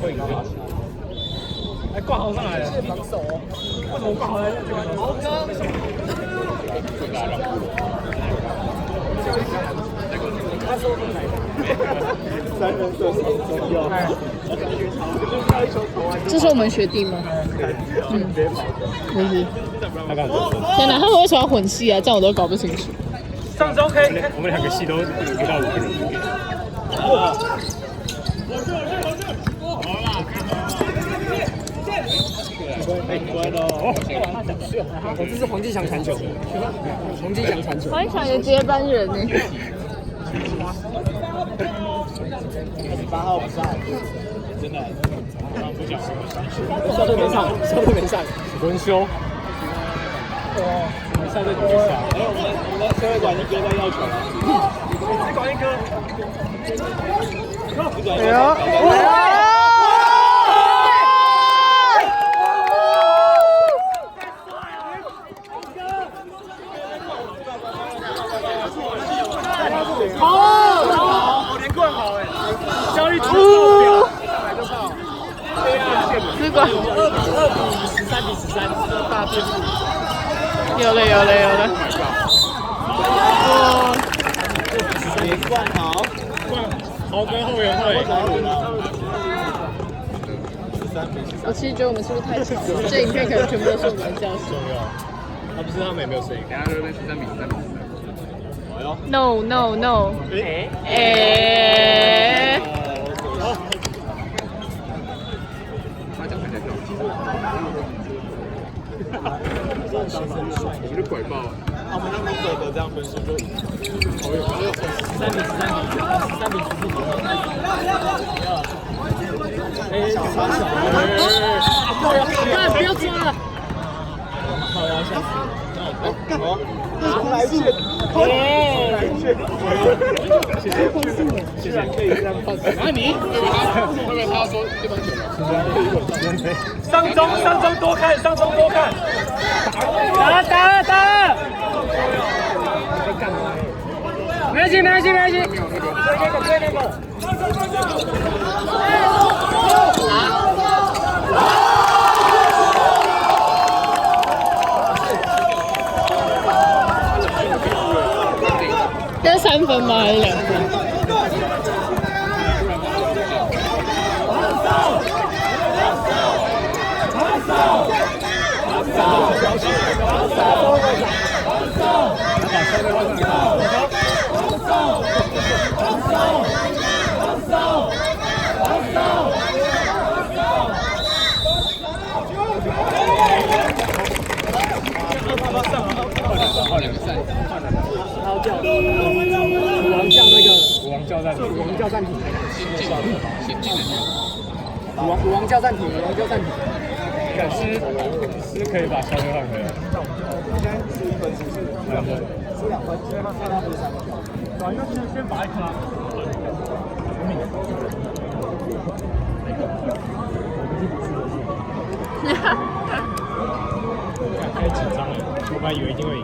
会赢的。哎，挂好上来了。防守哦。为什么挂好来？豪哥。他说不来。3人射手重要。这是我们学弟吗？嗯，不是。天哪，他们为什么要混戏啊？这样我都搞不清楚。上周 OK，我们2个系都不到5个人。这是黄继翔传球，黄继翔传球。黄继翔的接班人呢？8号不上，真的。校队没上，校队没上，轮休。哇，校队不去上。哎，我们社会馆一哥在要球了。只管一哥。哎呀！好，连贯好哎，交易出手上来就爆，对呀，只管2比13，大变数，有了，哦，连贯好，豪跟后援会。我其实觉得我们是不是太强了？这影片可能全部都是我们的教室。重要，他不是他们也没有声音。等下就会13比13。No。他讲太高。我们就拐爆了。我们让你得这样分数就3比13比哎，不要抓了！好呀，下次。重来一次。谢谢，可以这样放。然后你，会不会他说对方球了？上中多看，打！没关系。对那个。这是3分吗？还是2分？武王叫暂停。武王叫暂停。是可以把消费换回来。现在是1分是不是？2分，是2分，现在他不是3分。对，那先把一颗。太紧张了，我本来以为一定会赢。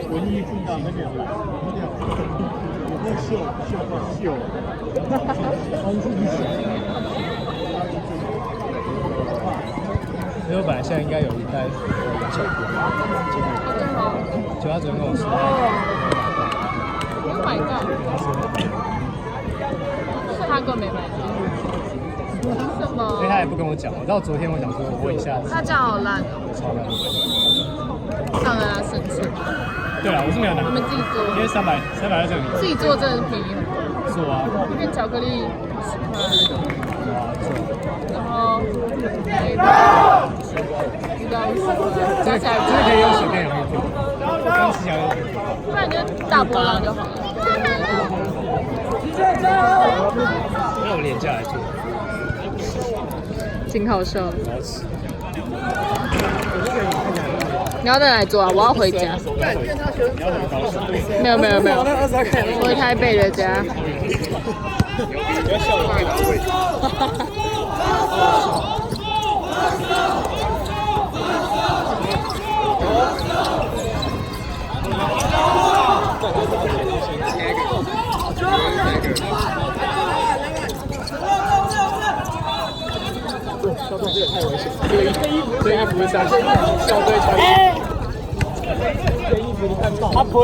文艺复兴那个秀，因为我本来现在应该有一袋球，就他昨天跟我说，Oh my god！ 是他根本没买到。什么？因为他也不跟我讲，我到昨天我想说我问一下。他这样好烂哦。超烂。上了他生气。对啊，我是没有拿。你们自己做。因为300在这里。自己做真的便宜很多。做啊。一片巧克力10块。哇，做。然后这个加起来这个可以用手电筒做，用起来。不然就大波浪就好了。那我廉价来做。挺好笑的。我要吃。你要在哪里做啊？我要回家。没有，回台北的家。不要笑我给他喂。校队这也太危险了，这衣服是三校队穿。这衣服你看到？他不会。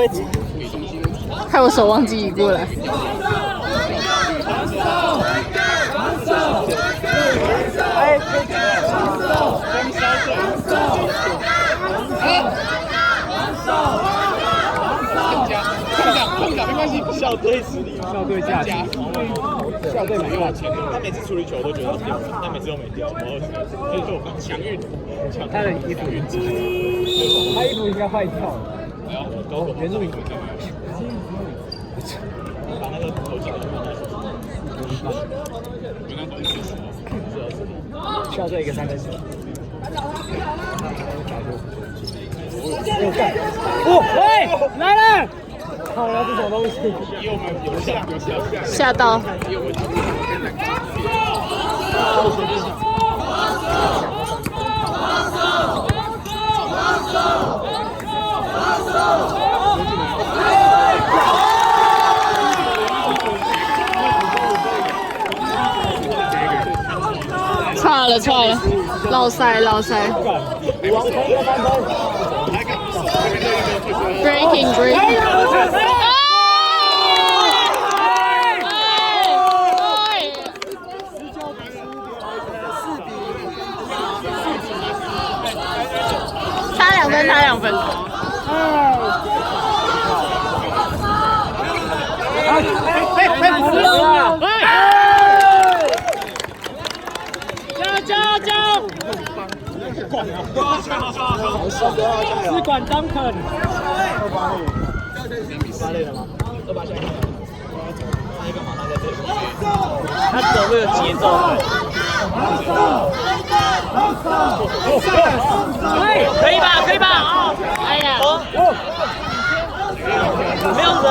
害我手忘记移过来。没关系，校队实力吗？校队价值，校队没有钱，他每次处理球都觉得掉了，但每次都没掉，然后就强运，他的衣服运气，他衣服应该坏掉了。哎呀，原住民回掉了，把那个头巾校队一个3分球。喂，来了！好了，这种东西。有吓到。差了，老塞。Breaking。差2分。加油！试管张肯。发累了吗？28下。他一个马上在这里。他走那个节奏。可以吧？啊！哎呀，没有人。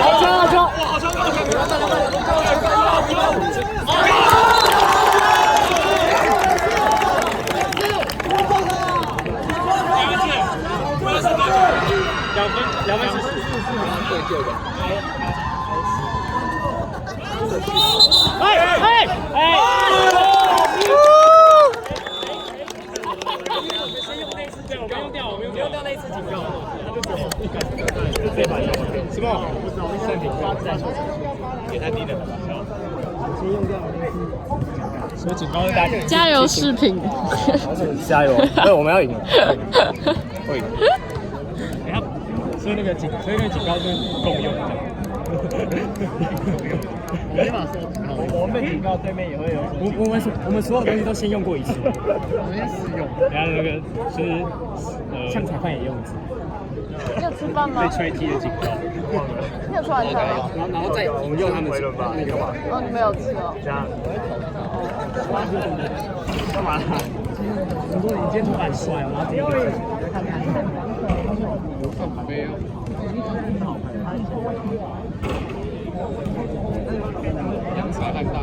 好球！2分是对救的。我刚用掉那一次警告，他就直接把球什么？暂停在球场，也太低了吧？先用掉什么警告是大家加油视频。加油！对，我们要赢。会赢。所以那个警告是共用的。我们被警告，对面也会有。我们所有东西都先用过一次，我先试用。然后那个就是像裁判也用一次。你有吃饭吗？被吹踢的警告。你有吃晚餐吗？然后再我们用他们那个嘛。哦，你没有吃哦。这样。干嘛？我说你今天头发很帅哦，然后自己咖啡啊。阳才很大。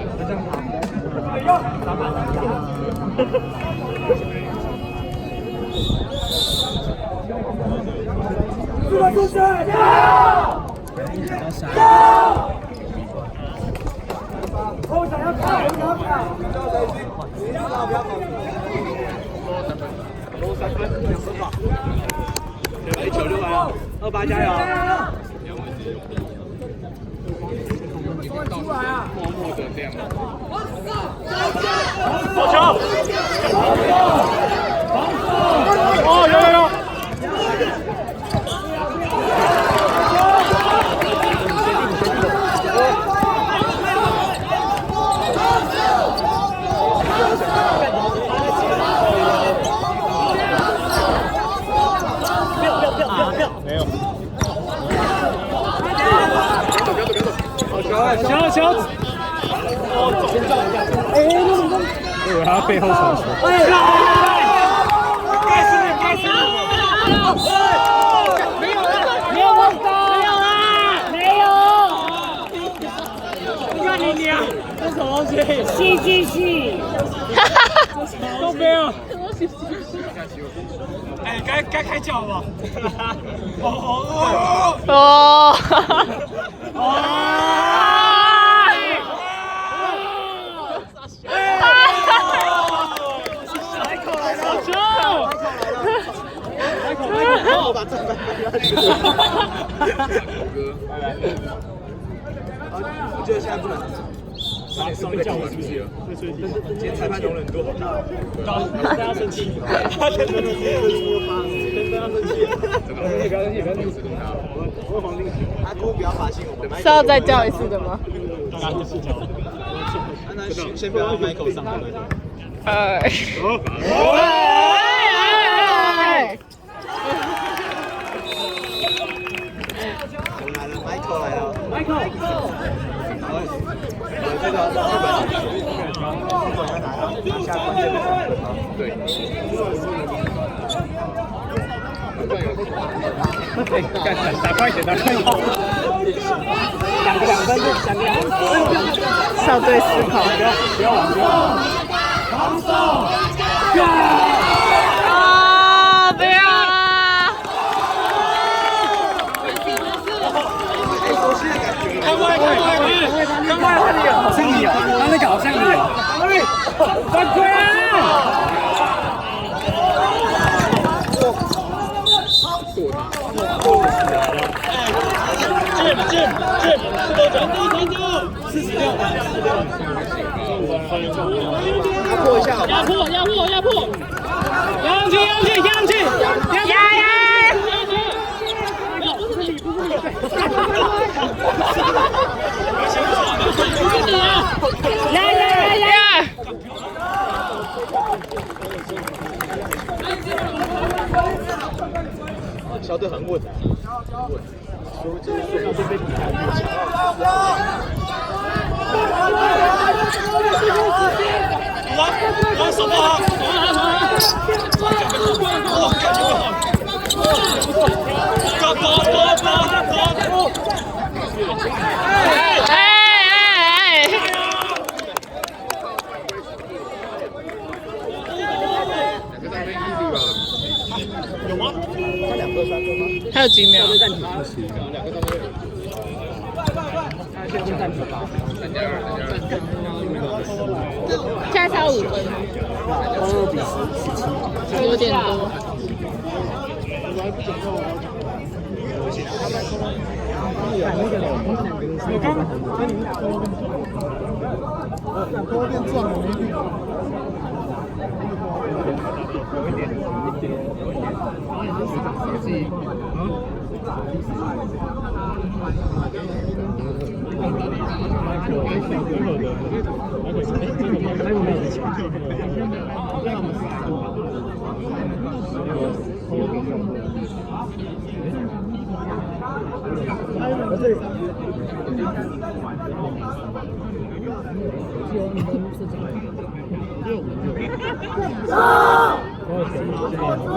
球就来了，28加油！默默的这样。好球！哦，有！没有。球！哦，先撞一下。我以为他背后传球。该死！没有啦！你看你娘！什么东西？戏剧系。都没有。哎，该开脚了。哦。我把正版我觉得现在不能。稍微叫我出去了，今天裁判容忍度好大，大家生气，他真的是要生气，不要生气，不要生气，我黄金，他哭不要发信，我们是要再叫一次的吗？刚刚就是叫，那先不要让 Michael 上。来了 ，Michael 来了 ，Michael。这个日本要拿下关键的3分吗？对。打快一点，打快一点。2分就2分。校队思考。不要玩，不要玩。防守。啊！不要啊！看外，好像你哦，他那个好像你哦。犯规啊！压迫一下，压迫！上去！小队很稳，我手不好，有吗？他2分3分吗？还有几秒？现在差5分，有点多。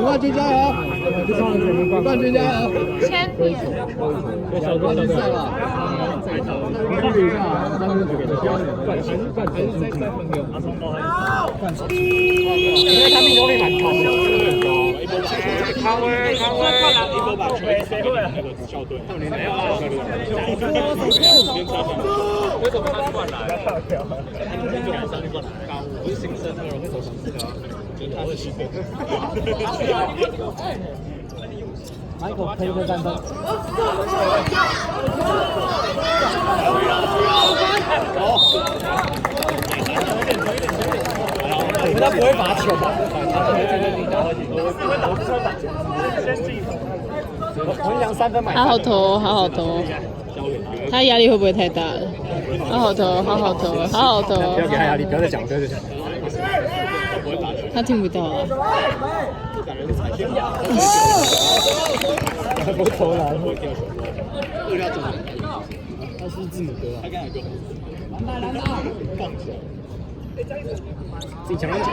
冠军加油！冠军加油！签名。冠军赛了。因为他命中率蛮高的，康威，一波把球谁会啊？校队，没有啊，为什么他突然来？我是新生，会投新生啊，就是他是新生。Michael 可以得3分。他不会罚球吧？我想3分买。好好投，好好投。他压力会不会太大了？好好投，好好投，好好投。不要给他压力，不要再讲，不要再讲。他听不到啊。不投篮会掉球。这个要怎么？他是字母哥啊。他刚才跟我。篮大，放球。自己抢篮球。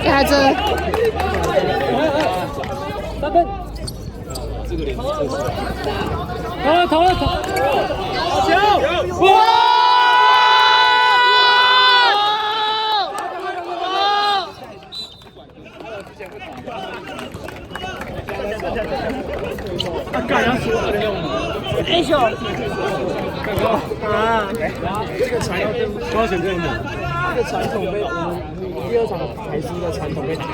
给他这。3分。这个脸，投了！好球！哇！这个传高雄队的，这个传统被我们第2场台输的传统被打破。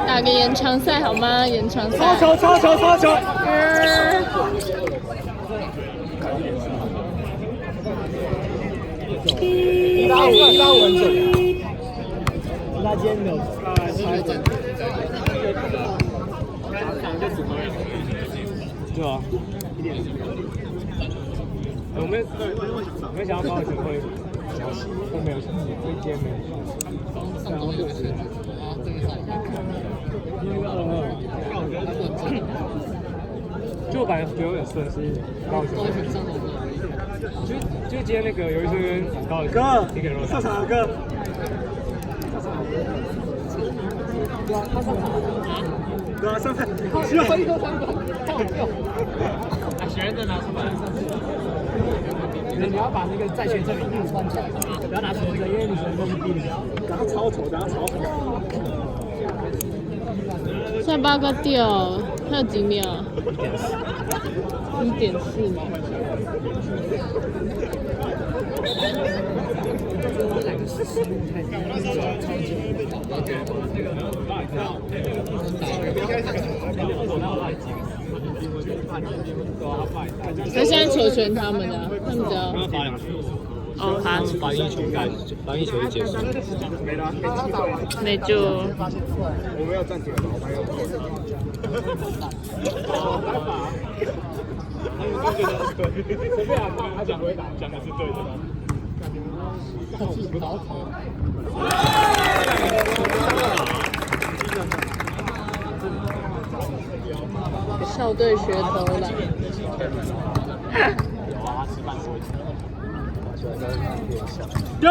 打个延长赛好吗？延长赛。超球！185很准。他今天没有对啊，我们想要高雄会都没有，今天没有。上周就是啊，这个上因为2-2，就我本来觉得有点顺是高雄上头就今天那个有一次跟高雄哥一个人上场哥。对啊，他上场啊？对啊，上场。需要1个3个，把学生证拿出来。你要把那个在学证明拿出来，不要拿学生证，因为你学生证是第0。然后超丑，下巴个掉，还有几秒？1.4秒。那现在球权他们的，他们只要哦，罚一球就结束，那就我们要暂停了，我们要。随便他讲回答，讲的是对的。校队学投篮。有。